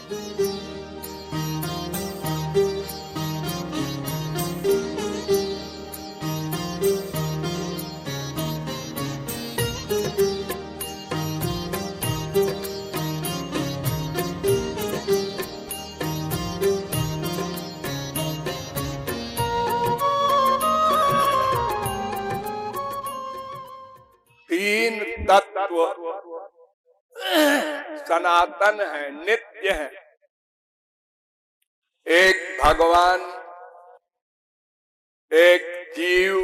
तीन तत्व सनातन है, नित्य है। एक भगवान, एक जीव,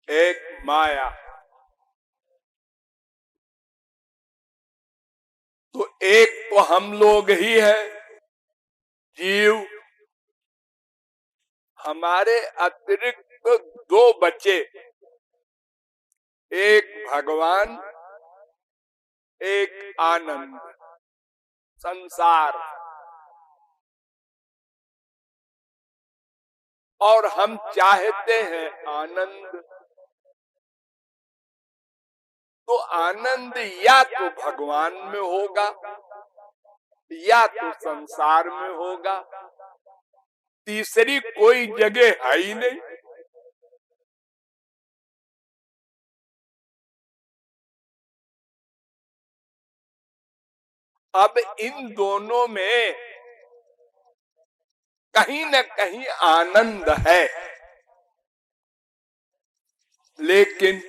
एक माया। तो एक तो हम लोग ही है, जीव। हमारे अतिरिक्त दो बचे, एक भगवान, एक आनंद, संसार। और हम चाहते हैं आनंद। तो आनंद या तो भगवान में होगा या तो संसार में होगा, तीसरी कोई जगह है ही नहीं। अब इन दोनों में कहीं न कहीं आनंद है, लेकिन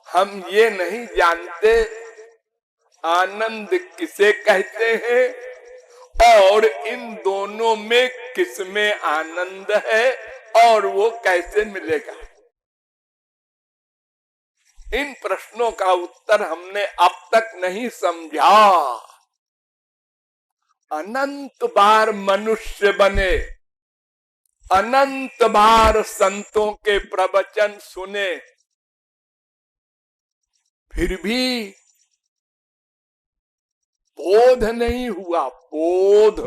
हम ये नहीं जानते आनंद किसे कहते हैं और इन दोनों में किसमें आनंद है और वो कैसे मिलेगा। इन प्रश्नों का उत्तर हमने अब तक नहीं समझा। अनंत बार मनुष्य बने, अनंत बार संतों के प्रवचन सुने, फिर भी बोध नहीं हुआ। बोध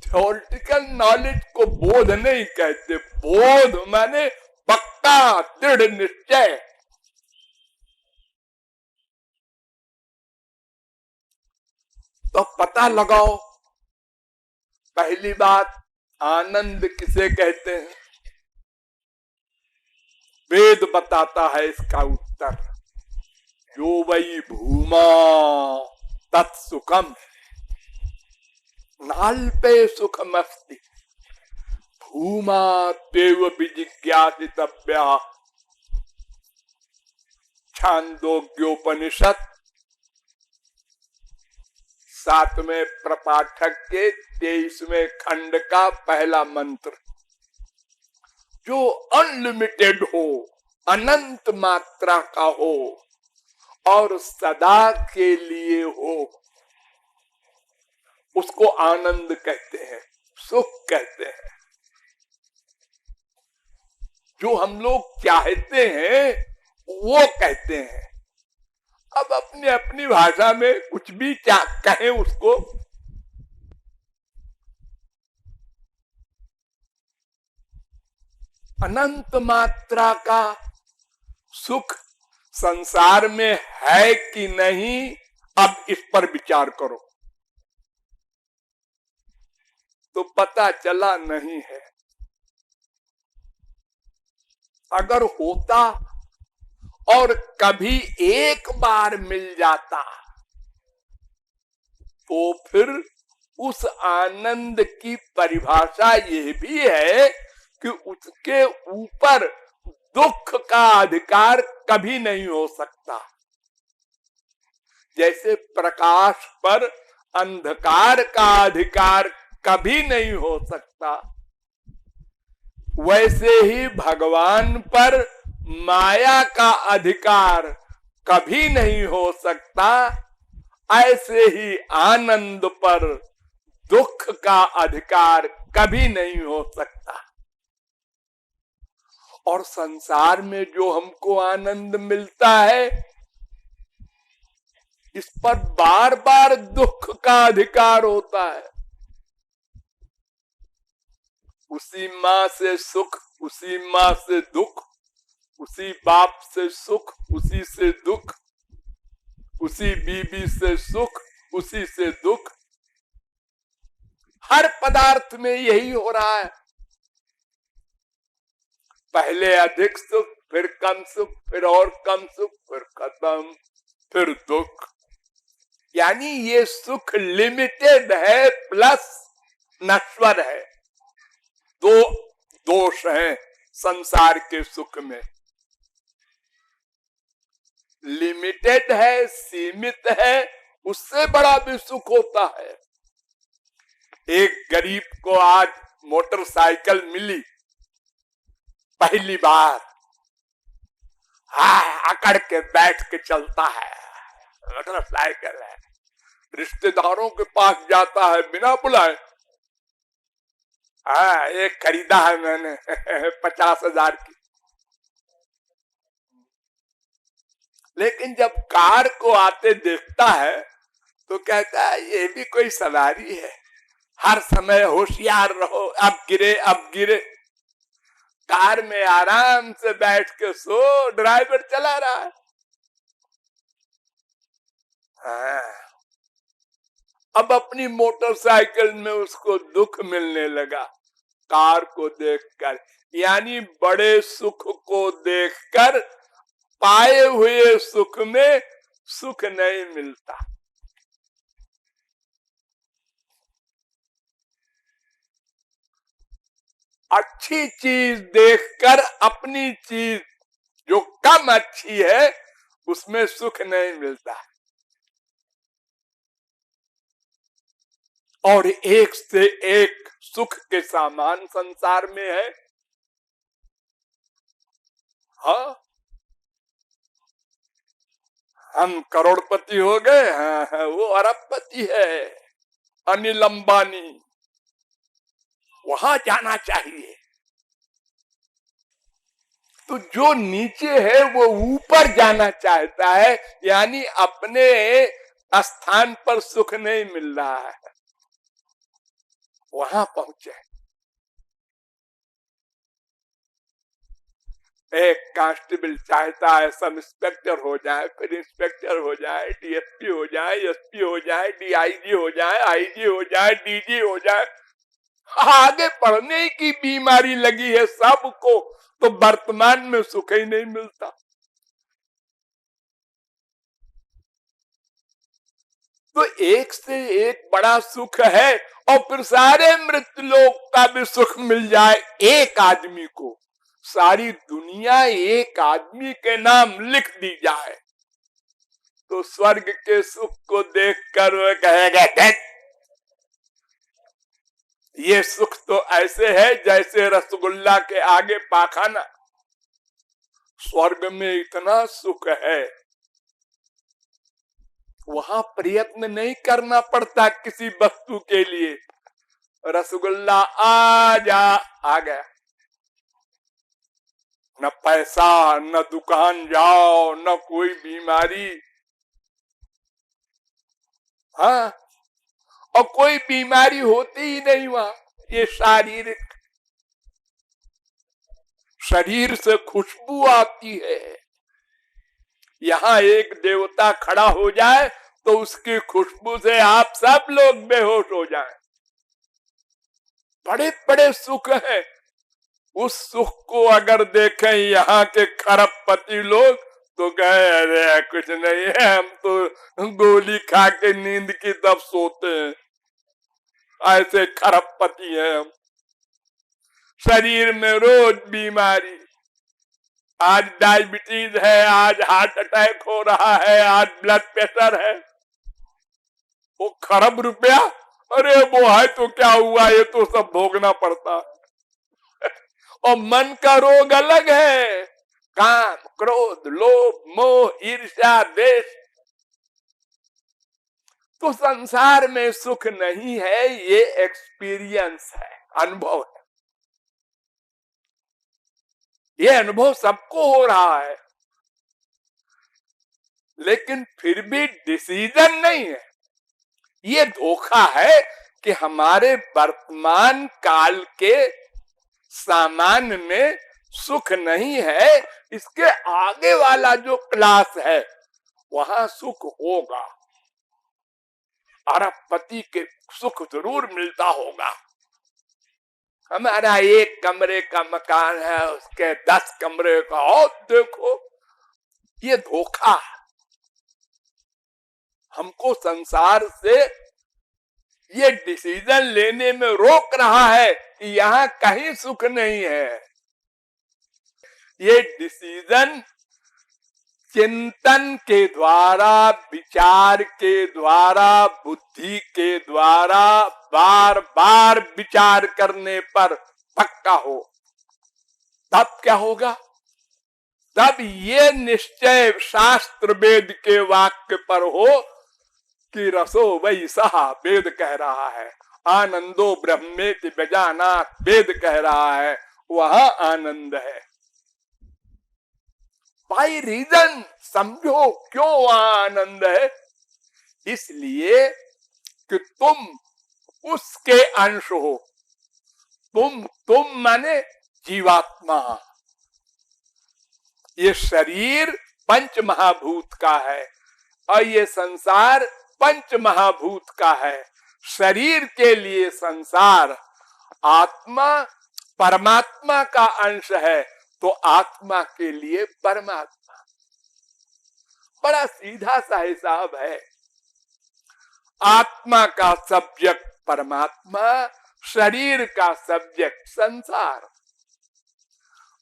थ्योरेटिकल नॉलेज को बोध नहीं कहते। बोध माने पक्का दृढ़ निश्चय। तो पता लगाओ, पहली बात आनंद किसे कहते हैं। वेद बताता है इसका उत्तर, यो वै भूमा तत्सुखम नाल्पे सुखमस्ति भूमा तेव विजिज्ञासितव्या। छांदोग्योपनिषद 7वें प्रपाठक के 23वें खंड का पहला मंत्र। जो अनलिमिटेड हो, अनंत मात्रा का हो और सदा के लिए हो, उसको आनंद कहते हैं, सुख कहते हैं। जो हम लोग चाहते हैं वो कहते हैं। अब अपनी अपनी भाषा में कुछ भी कहें उसको। अनंत मात्रा का सुख संसार में है कि नहीं, अब इस पर विचार करो। तो पता चला नहीं है। अगर होता और कभी एक बार मिल जाता तो फिर उस आनंद की परिभाषा यह भी है कि उसके ऊपर दुख का अधिकार कभी नहीं हो सकता। जैसे प्रकाश पर अंधकार का अधिकार कभी नहीं हो सकता, वैसे ही भगवान पर माया का अधिकार कभी नहीं हो सकता। ऐसे ही आनंद पर दुख का अधिकार कभी नहीं हो सकता। और संसार में जो हमको आनंद मिलता है, इस पर बार बार दुख का अधिकार होता है। उसी माँ से सुख, उसी माँ से दुख, उसी बाप से सुख, उसी से दुख। उसी बीबी से सुख, उसी से दुख। हर पदार्थ में यही हो रहा है। पहले अधिक सुख, फिर कम सुख, फिर और कम सुख, फिर खत्म, फिर दुख। यानी ये सुख लिमिटेड है प्लस नश्वर है। दो दोष हैं संसार के सुख में। लिमिटेड है, सीमित है, उससे बड़ा भी सुख होता है। एक गरीब को आज मोटरसाइकिल मिली पहली बार, अकड़ के बैठ के चलता है, मोटरसाइकिल है, रिश्तेदारों के पास जाता है बिना बुलाए। एक खरीदा है मैंने 50,000 की। लेकिन जब कार को आते देखता है तो कहता है ये भी कोई सवारी है, हर समय होशियार रहो, अब गिरे अब गिरे। कार में आराम से बैठ के सो, ड्राइवर चला रहा है। अब अपनी मोटरसाइकिल में उसको दुख मिलने लगा कार को देखकर। यानी बड़े सुख को देखकर पाए हुए सुख में सुख नहीं मिलता। अच्छी चीज देखकर अपनी चीज जो कम अच्छी है उसमें सुख नहीं मिलता। और एक से एक सुख के सामान संसार में है। हाँ, हम करोड़पति हो गए, हाँ, वो अरबपति है, अनिल अंबानी, वहां जाना चाहिए। तो जो नीचे है वो ऊपर जाना चाहता है, यानी अपने स्थान पर सुख नहीं मिल रहा है, वहां पहुंचे। एक कांस्टेबल चाहता है सब इंस्पेक्टर हो जाए, फिर इंस्पेक्टर हो जाए, डीएसपी हो जाए, एसपी हो जाए, डीआईजी हो जाए, आईजी हो जाए, डीजी हो जाए। आगे पढ़ने की बीमारी लगी है सबको, तो वर्तमान में सुख ही नहीं मिलता। तो एक से एक बड़ा सुख है, और फिर सारे मृत्युलोक का भी सुख मिल जाए एक आदमी को, सारी दुनिया एक आदमी के नाम लिख दी जाए, तो स्वर्ग के सुख को देखकर वह कहेगा ये सुख तो ऐसे है जैसे रसगुल्ला के आगे पाखाना। स्वर्ग में इतना सुख है, वहां प्रयत्न नहीं करना पड़ता किसी वस्तु के लिए। रसगुल्ला आ जा, आ गया। न पैसा, न दुकान जाओ, न कोई बीमारी। हाँ, और कोई बीमारी होती ही नहीं वहां। ये शारीरिक, शरीर से खुशबू आती है। यहाँ एक देवता खड़ा हो जाए तो उसकी खुशबू से आप सब लोग बेहोश हो जाएं। बड़े बड़े सुख हैं। उस सुख को अगर देखें यहाँ के खरबपति लोग तो कहे अरे कुछ नहीं है, हम तो गोली खा के नींद की तब सोते हैं, ऐसे खरबपति हैं हम। शरीर में रोज बीमारी, आज डायबिटीज है, आज हार्ट अटैक हो रहा है, आज ब्लड प्रेशर है। वो खरब रुपया, अरे वो है तो क्या हुआ, ये तो सब भोगना पड़ता है। और मन का रोग अलग है, काम, क्रोध, लोभ, मोह, ईर्ष्या, द्वेष। तो संसार में सुख नहीं है, ये एक्सपीरियंस है, अनुभव है। ये अनुभव सबको हो रहा है, लेकिन फिर भी डिसीजन नहीं है। ये धोखा है कि हमारे वर्तमान काल के सामान में सुख नहीं है, इसके आगे वाला जो क्लास है वहां सुख होगा। अरबपति के सुख जरूर मिलता होगा। हमारा एक कमरे का मकान है, उसके 10 कमरे का, और देखो ये धोखा हमको संसार से ये डिसीजन लेने में रोक रहा है कि यहाँ कहीं सुख नहीं है। ये डिसीजन चिंतन के द्वारा, विचार के द्वारा, बुद्धि के द्वारा, बार बार विचार करने पर पक्का हो, तब क्या होगा? तब ये निश्चय शास्त्र वेद के वाक्य पर हो कि रसो वही सहा, वेद कह रहा है। आनंदो ब्रह्मेति व्यजानात्, वेद कह रहा है, वहां आनंद है। बाई रीजन समझो क्यों वहां आनंद है। इसलिए कि तुम उसके अंश हो। तुम माने जीवात्मा। ये शरीर पंच महाभूत का है और ये संसार पंच महाभूत का है। शरीर के लिए संसार, आत्मा परमात्मा का अंश है, तो आत्मा के लिए परमात्मा। बड़ा सीधा सा हिसाब है। आत्मा का सब्जेक्ट परमात्मा, शरीर का सब्जेक्ट संसार।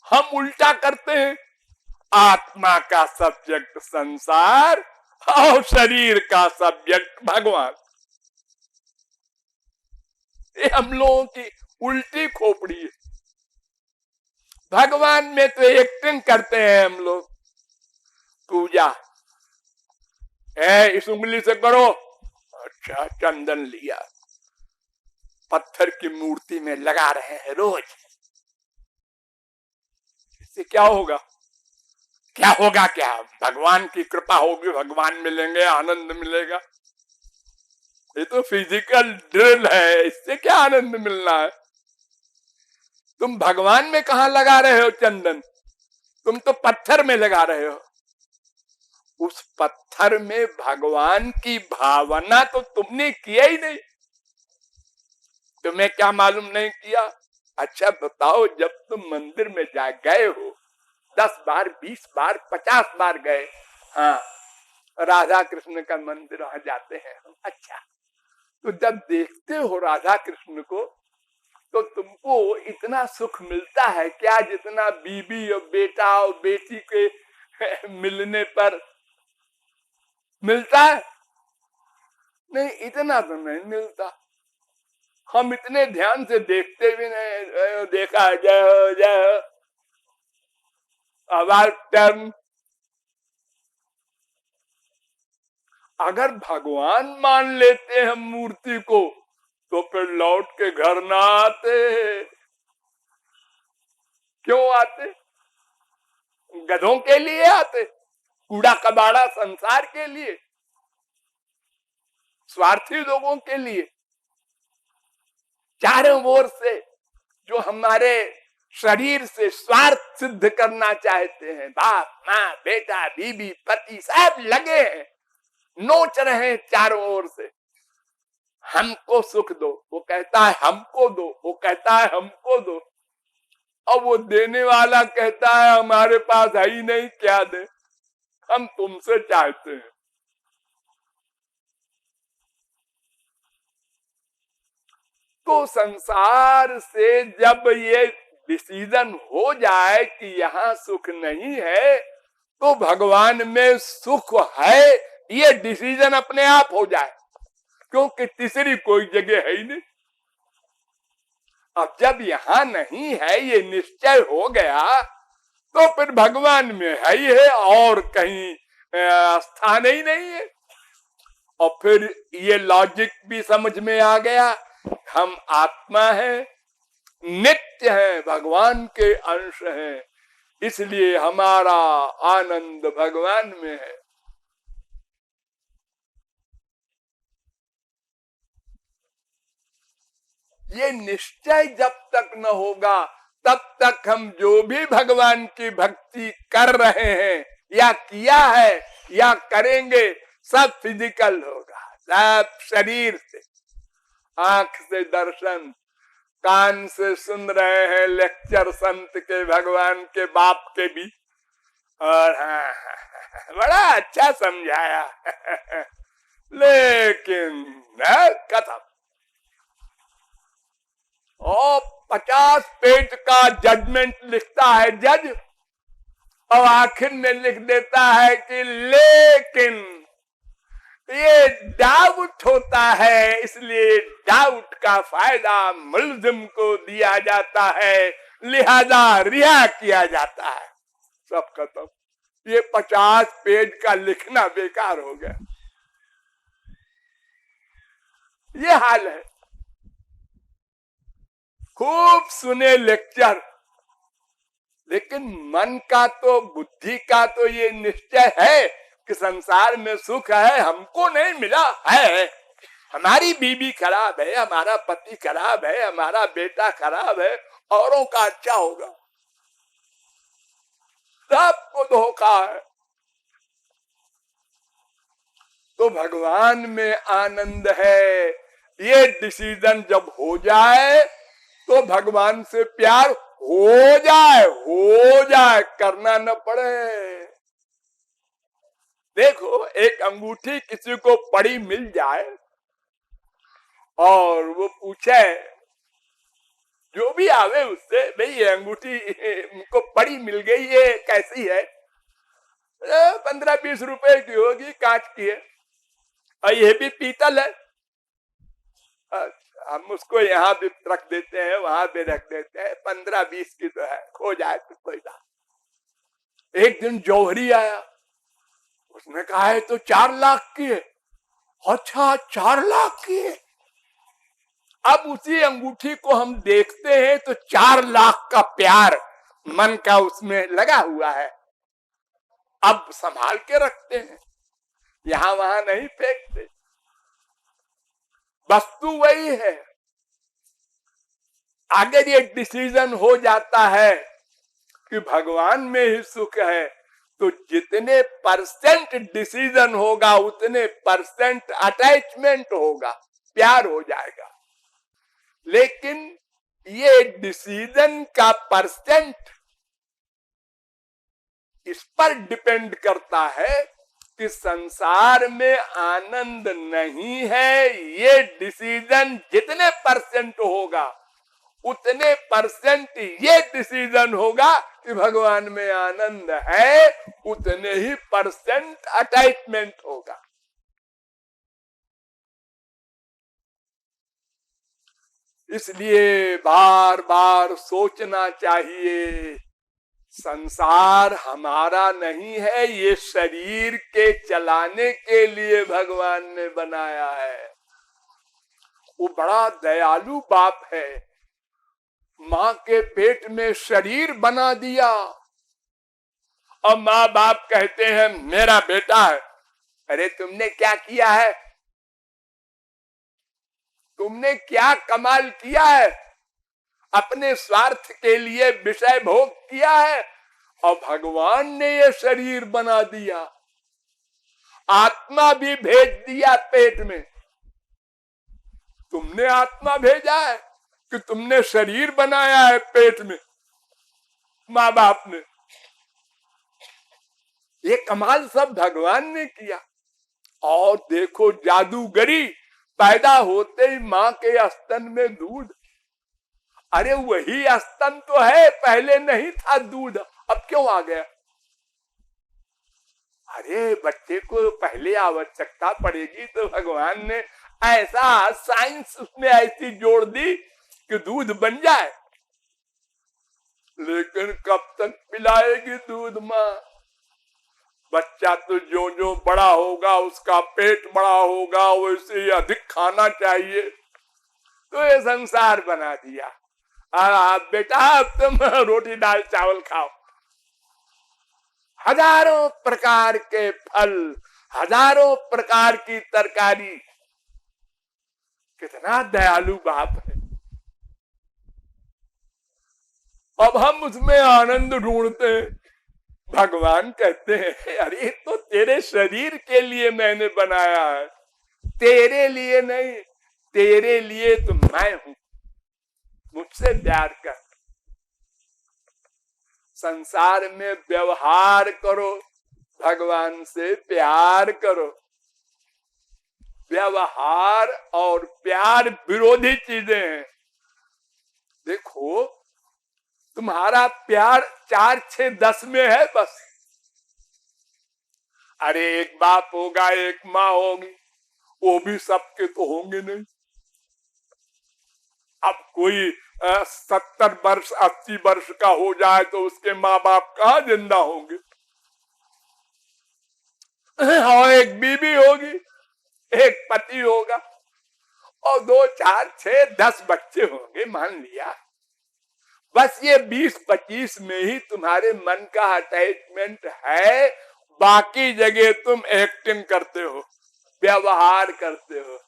हम उल्टा करते हैं, आत्मा का सब्जेक्ट संसार और शरीर का सब्जेक्ट भगवान। ये हम लोगों की उल्टी खोपड़ी है। भगवान में तो एक्टिंग करते हैं हम लोग। पूजा है, इस उंगली से करो, अच्छा चंदन लिया, पत्थर की मूर्ति में लगा रहे हैं रोज। इससे क्या होगा? क्या होगा? क्या भगवान की कृपा होगी, भगवान मिलेंगे, आनंद मिलेगा? ये तो फिजिकल ड्रिल है, इससे क्या आनंद मिलना है? तुम भगवान में कहां लगा रहे हो चंदन? तुम तो पत्थर में लगा रहे हो। उस पत्थर में भगवान की भावना तो तुमने किया ही नहीं। तुम्हें क्या मालूम नहीं किया? अच्छा बताओ, जब तुम मंदिर में जा गए हो, 10 बार, 20 बार, 50 बार गए, हाँ राधा कृष्ण का मंदिर वहां जाते हैं हम, अच्छा, तो जब देखते हो राधा कृष्ण को तो तुमको इतना सुख मिलता है क्या जितना बीबी और बेटा और बेटी के मिलने पर मिलता है? नहीं, इतना तो नहीं मिलता। हम इतने ध्यान से देखते भी नहीं। देखा, जय हो जय हो, अबाउट टर्न। अगर भगवान मान लेते हैं मूर्ति को तो फिर लौट के घर ना आते। क्यों आते? गधों के लिए आते, कूड़ा कबाड़ा संसार के लिए, स्वार्थी लोगों के लिए। चारों ओर से जो हमारे शरीर से स्वार्थ सिद्ध करना चाहते हैं, बाप माँ बेटा बीबी पति सब लगे हैं, नोच रहे हैं चारों ओर से। हमको सुख दो, वो कहता है हमको दो, वो कहता है हमको दो, और वो देने वाला कहता है हमारे पास है ही नहीं, क्या दे, हम तुमसे चाहते हैं। तो संसार से जब ये डिसीजन हो जाए कि यहाँ सुख नहीं है, तो भगवान में सुख है, ये डिसीजन अपने आप हो जाए, क्योंकि तीसरी कोई जगह है ही नहीं। अब जब यहाँ नहीं है, ये निश्चय हो गया, तो फिर भगवान में है ही है, और कहीं स्थान ही नहीं है। और फिर ये लॉजिक भी समझ में आ गया, हम आत्मा हैं, नित्य हैं, भगवान के अंश हैं, इसलिए हमारा आनंद भगवान में है। ये निश्चय जब तक न होगा तब तक हम जो भी भगवान की भक्ति कर रहे हैं या किया है, या करेंगे सब फिजिकल होगा, सब शरीर से। आंख से दर्शन, कान से सुन रहे हैं लेक्चर संत के, भगवान के बाप के भी, और हाँ, बड़ा अच्छा समझाया लेकिन खत्म। और 50 पेज का जजमेंट लिखता है जज, और आखिर में लिख देता है कि लेकिन ये डाउट होता है, इसलिए डाउट का फायदा मुल्जिम को दिया जाता है, लिहाजा रिहा किया जाता है। सब खत्म। ये 50 पेज का लिखना बेकार हो गया। ये हाल है। खूब सुने लेक्चर, लेकिन मन का तो, बुद्धि का तो ये निश्चय है कि संसार में सुख है, हमको नहीं मिला है। हमारी बीवी खराब है, हमारा पति खराब है, हमारा बेटा खराब है, औरों का अच्छा होगा। सबको धोखा है। तो भगवान में आनंद है। ये डिसीजन जब हो जाए तो भगवान से प्यार हो जाए, करना न पड़े। देखो, एक अंगूठी किसी को पड़ी मिल जाए और वो पूछे, जो भी आवे उससे, भाई ये अंगूठी को पड़ी मिल गई, ये कैसी है? 15-20 रुपए की होगी, कांच की है, और ये भी पीतल है। हम उसको यहाँ भी रख देते हैं, वहां भी रख देते हैं, 15-20 की तो है, खो जाए तो कोई बात। एक दिन जौहरी आया, उसने कहा है तो 4 लाख की है। अच्छा, 4 लाख की है। अब उसी अंगूठी को हम देखते हैं तो 4 लाख का प्यार मन का उसमें लगा हुआ है। अब संभाल के रखते हैं, यहां वहां नहीं फेंकते। वस्तु वही है। अगर ये डिसीजन हो जाता है कि भगवान में ही सुख है, तो जितने % डिसीजन होगा उतने % अटैचमेंट होगा, प्यार हो जाएगा। लेकिन ये डिसीजन का % इस पर डिपेंड करता है कि संसार में आनंद नहीं है। ये डिसीजन जितने % होगा उतने % ये डिसीजन होगा कि भगवान में आनंद है, उतने ही % अटैचमेंट होगा। इसलिए बार बार सोचना चाहिए, संसार हमारा नहीं है, ये शरीर के चलाने के लिए भगवान ने बनाया है। वो बड़ा दयालु बाप है, माँ के पेट में शरीर बना दिया, और माँ बाप कहते हैं मेरा बेटा है। अरे तुमने क्या किया है? तुमने क्या कमाल किया है? अपने स्वार्थ के लिए विषय भोग किया है, और भगवान ने ये शरीर बना दिया, आत्मा भी भेज दिया पेट में। तुमने आत्मा भेजा है कि तुमने शरीर बनाया है पेट में, माँ बाप ने? ये कमाल सब भगवान ने किया। और देखो जादूगरी, पैदा होते ही माँ के स्तन में दूध। अरे वही स्तन तो है, पहले नहीं था दूध, अब क्यों आ गया? अरे बच्चे को पहले आवश्यकता पड़ेगी तो भगवान ने ऐसा साइंस उसमें ऐसी जोड़ दी कि दूध बन जाए। लेकिन कब तक पिलाएगी दूध माँ? बच्चा तो जो जो बड़ा होगा उसका पेट बड़ा होगा, वैसे ही अधिक खाना चाहिए, तो ये संसार बना दिया। बेटा अब तुम रोटी दाल चावल खाओ। हजारों प्रकार के फल, हजारों प्रकार की तरकारी। कितना दयालु बाप है। अब हम उसमें आनंद ढूंढते हैं, भगवान कहते हैं अरे तो तेरे शरीर के लिए मैंने बनाया है, तेरे लिए नहीं। तेरे लिए तो मैं हूं, मुझसे प्यार कर। संसार में व्यवहार करो, भगवान से प्यार करो। व्यवहार और प्यार विरोधी चीजें हैं। देखो तुम्हारा प्यार 4, 6, 10 में है बस। अरे एक बाप होगा, एक माँ होगी, वो भी सबके तो होंगे नहीं। अब कोई 70 वर्ष 80 वर्ष का हो जाए तो उसके माँ बाप कहाँ जिंदा होंगे। और एक बीवी होगी, एक पति होगा, और 2, 4, 6, 10 बच्चे होंगे मान लिया। बस ये 20-25 में ही तुम्हारे मन का अटैचमेंट है, बाकी जगह तुम एक्टिंग करते हो, व्यवहार करते हो,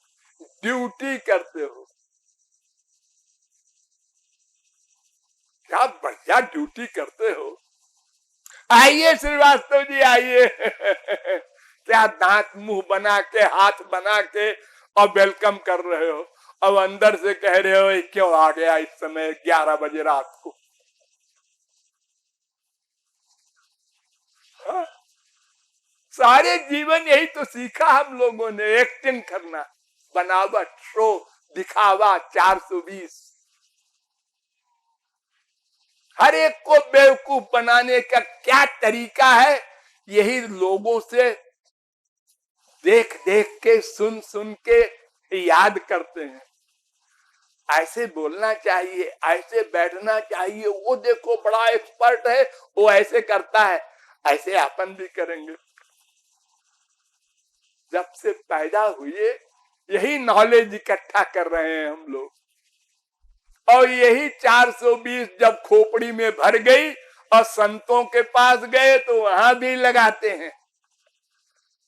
ड्यूटी करते हो। क्या बढ़िया ड्यूटी करते हो। आइए श्रीवास्तव जी आइए। क्या दांत मुंह बना के, हाथ बना के और वेलकम कर रहे हो, अब अंदर से कह रहे हो क्यों आ गया इस समय 11 बजे रात को। हाँ? सारे जीवन यही तो सीखा हम लोगों ने, एक्टिंग करना, बनावट, शो, दिखावा, 420। हर एक को बेवकूफ बनाने का क्या तरीका है, यही लोगों से देख देख के, सुन सुन के याद करते हैं। ऐसे बोलना चाहिए, ऐसे बैठना चाहिए, वो देखो बड़ा एक्सपर्ट है, वो ऐसे करता है, ऐसे अपन भी करेंगे। जब से पैदा हुए यही नॉलेज इकट्ठा कर रहे हैं हम लोग, और यही 420 जब खोपड़ी में भर गई और संतों के पास गए तो वहां भी लगाते हैं।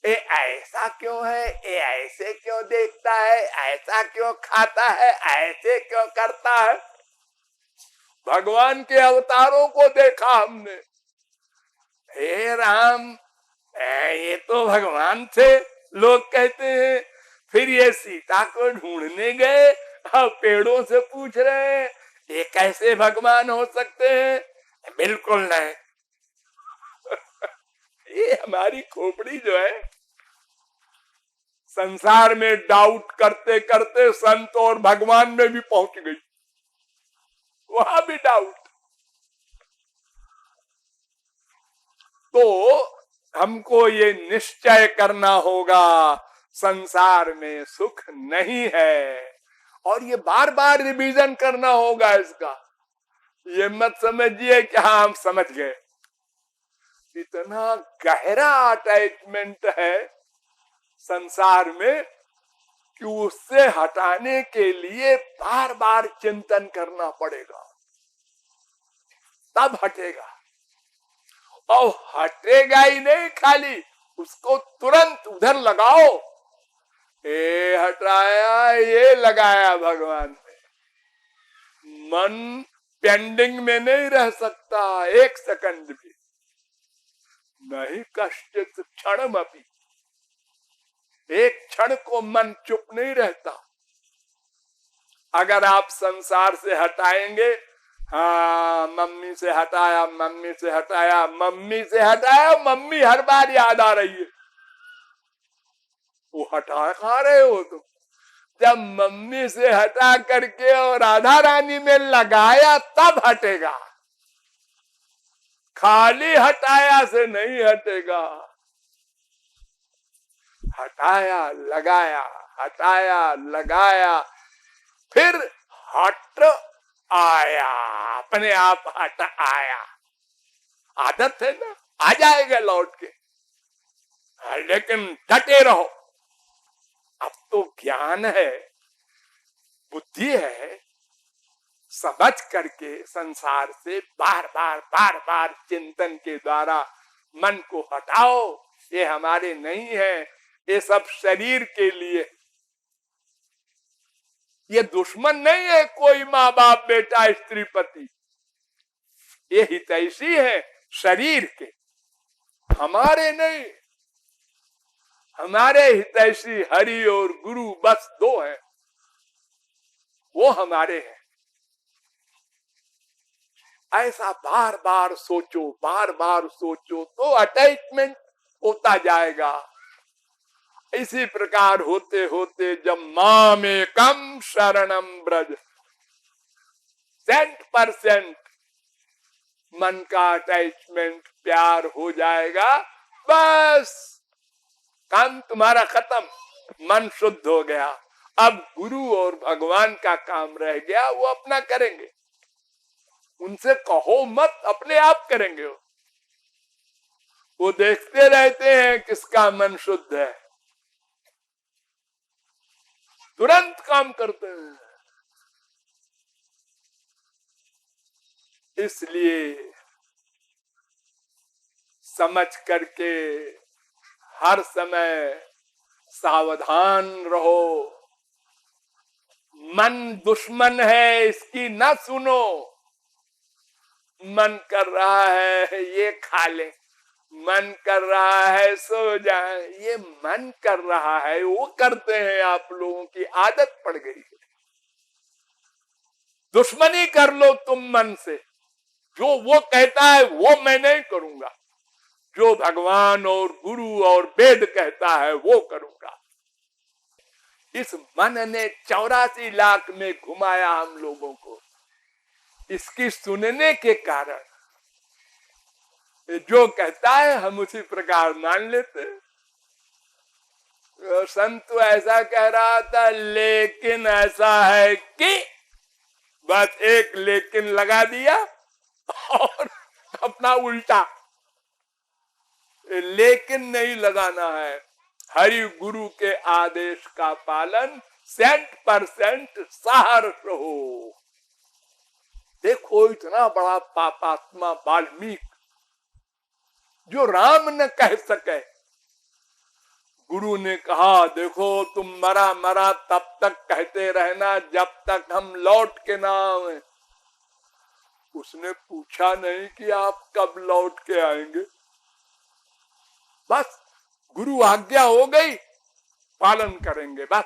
ये ऐसा क्यों है, ये ऐसे क्यों देखता है, ऐसा क्यों खाता है, ऐसे क्यों करता है। भगवान के अवतारों को देखा हमने, हे राम ये तो भगवान थे लोग कहते हैं। फिर ये सीता को ढूंढने गए और पेड़ों से पूछ रहे हैं ये कैसे भगवान हो सकते हैं। बिल्कुल नहीं। ये हमारी खोपड़ी जो है, संसार में डाउट करते करते संत और भगवान में भी पहुंच गई, वहां भी डाउट। तो हमको ये निश्चय करना होगा संसार में सुख नहीं है, और ये बार बार रिवीजन करना होगा इसका। ये मत समझिए कि हाँ हम समझ गए। इतना गहरा अटैचमेंट है संसार में कि उससे हटाने के लिए बार बार चिंतन करना पड़ेगा, तब हटेगा। और हटेगा ही नहीं, खाली उसको तुरंत उधर लगाओ। ये हटाया, ये लगाया भगवान ने। मन पेंडिंग में नहीं रह सकता एक सेकंड भी, नहीं कष्टित क्षणम अपि। एक क्षण को मन चुप नहीं रहता। अगर आप संसार से हटाएंगे, हाँ मम्मी से हटाया, मम्मी से हटाया, मम्मी से हटाया, मम्मी हर बार याद आ रही है, वो हटा खा रहे हो तुम। जब मम्मी से हटा करके और राधा रानी में लगाया तब हटेगा, खाली हटाया से नहीं हटेगा। हटाया लगाया, हटाया लगाया, फिर हट आया, अपने आप हट आया। आदत है ना, आ जाएगा लौट के, लेकिन डटे रहो। अब तो ज्ञान है, बुद्धि है, समझ करके संसार से बार बार चिंतन के द्वारा मन को हटाओ। ये हमारे नहीं है, ये सब शरीर के लिए। ये दुश्मन नहीं है कोई माँ बाप बेटा स्त्री पति, ये हितैषी है शरीर के। हमारे नहीं, हमारे हितैषी हरि और गुरु बस दो हैं, वो हमारे हैं। ऐसा बार बार सोचो तो अटैचमेंट होता जाएगा। इसी प्रकार होते होते जब मामेकम शरणम ब्रज, 100% मन का अटैचमेंट प्यार हो जाएगा, बस काम तुम्हारा खत्म, मन शुद्ध हो गया। अब गुरु और भगवान का काम रह गया, वो अपना करेंगे, उनसे कहो मत, अपने आप करेंगे। वो देखते रहते हैं किसका मन शुद्ध है, तुरंत काम करते हैं। इसलिए समझ करके हर समय सावधान रहो। मन दुश्मन है, इसकी ना सुनो। मन कर रहा है ये खा ले, मन कर रहा है सो जाए, ये मन कर रहा है, वो करते हैं। आप लोगों की आदत पड़ गई है। दुश्मनी कर लो तुम मन से, जो वो कहता है वो मैं नहीं करूंगा, जो भगवान और गुरु और वेद कहता है वो करूंगा। इस मन ने 84 लाख में घुमाया हम लोगों को। इसकी सुनने के कारण जो कहता है हम उसी प्रकार मान लेते। संत ऐसा कह रहा था, लेकिन ऐसा है कि, बस एक लेकिन लगा दिया और अपना उल्टा। लेकिन नहीं लगाना है, हरि गुरु के आदेश का पालन 100% साहस रहो। देखो इतना बड़ा पापात्मा वाल्मीकि, जो राम न कह सके, गुरु ने कहा देखो तुम मरा मरा तब तक कहते रहना जब तक हम लौट के ना आए। उसने पूछा नहीं कि आप कब लौट के आएंगे, बस गुरु आज्ञा हो गई, पालन करेंगे, बस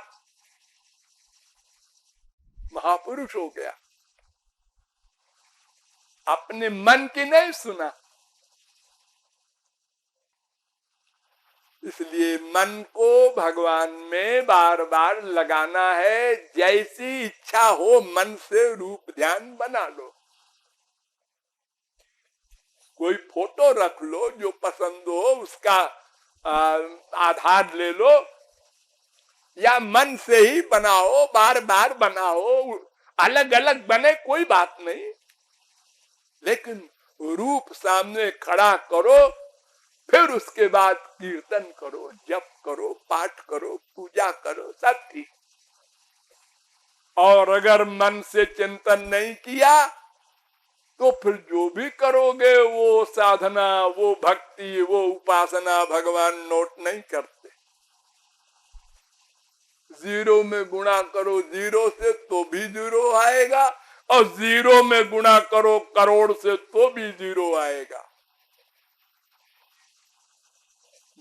महापुरुष हो गया। अपने मन की नहीं सुना। इसलिए मन को भगवान में बार बार लगाना है। जैसी इच्छा हो मन से रूप ध्यान बना लो। कोई फोटो रख लो जो पसंद हो, उसका आधार ले लो, या मन से ही बनाओ, बार बार बनाओ, अलग अलग बने कोई बात नहीं, लेकिन रूप सामने खड़ा करो। फिर उसके बाद कीर्तन करो, जप करो, पाठ करो, पूजा करो, सब ठीक। और अगर मन से चिंतन नहीं किया तो फिर जो भी करोगे वो साधना, वो भक्ति, वो उपासना भगवान नोट नहीं करते। जीरो में गुणा करो जीरो से तो भी जीरो आएगा, और जीरो में गुणा करो करोड़ से तो भी जीरो आएगा।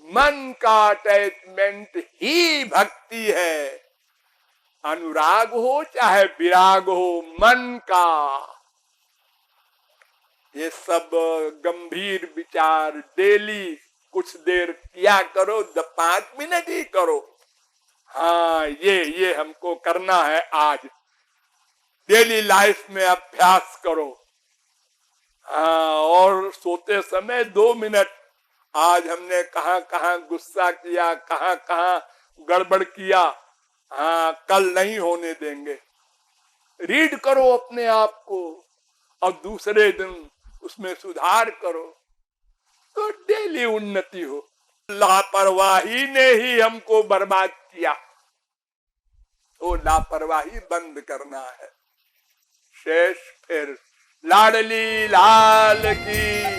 मन का अटैचमेंट ही भक्ति है। अनुराग हो चाहे विराग हो, मन का ये सब गंभीर विचार डेली कुछ देर किया करो, 5 मिनट ही करो। हाँ ये हमको करना है आज, डेली लाइफ में अभ्यास करो। हाँ, और सोते समय 2 मिनट, आज हमने कहाँ कहाँ गुस्सा किया, कहाँ कहाँ गड़बड़ किया, हाँ कल नहीं होने देंगे। रीड करो अपने आप को और दूसरे दिन उसमें सुधार करो, तो डेली उन्नति हो। लापरवाही ने ही हमको बर्बाद किया, तो लापरवाही बंद करना है। शेष फिर लाडली लाल की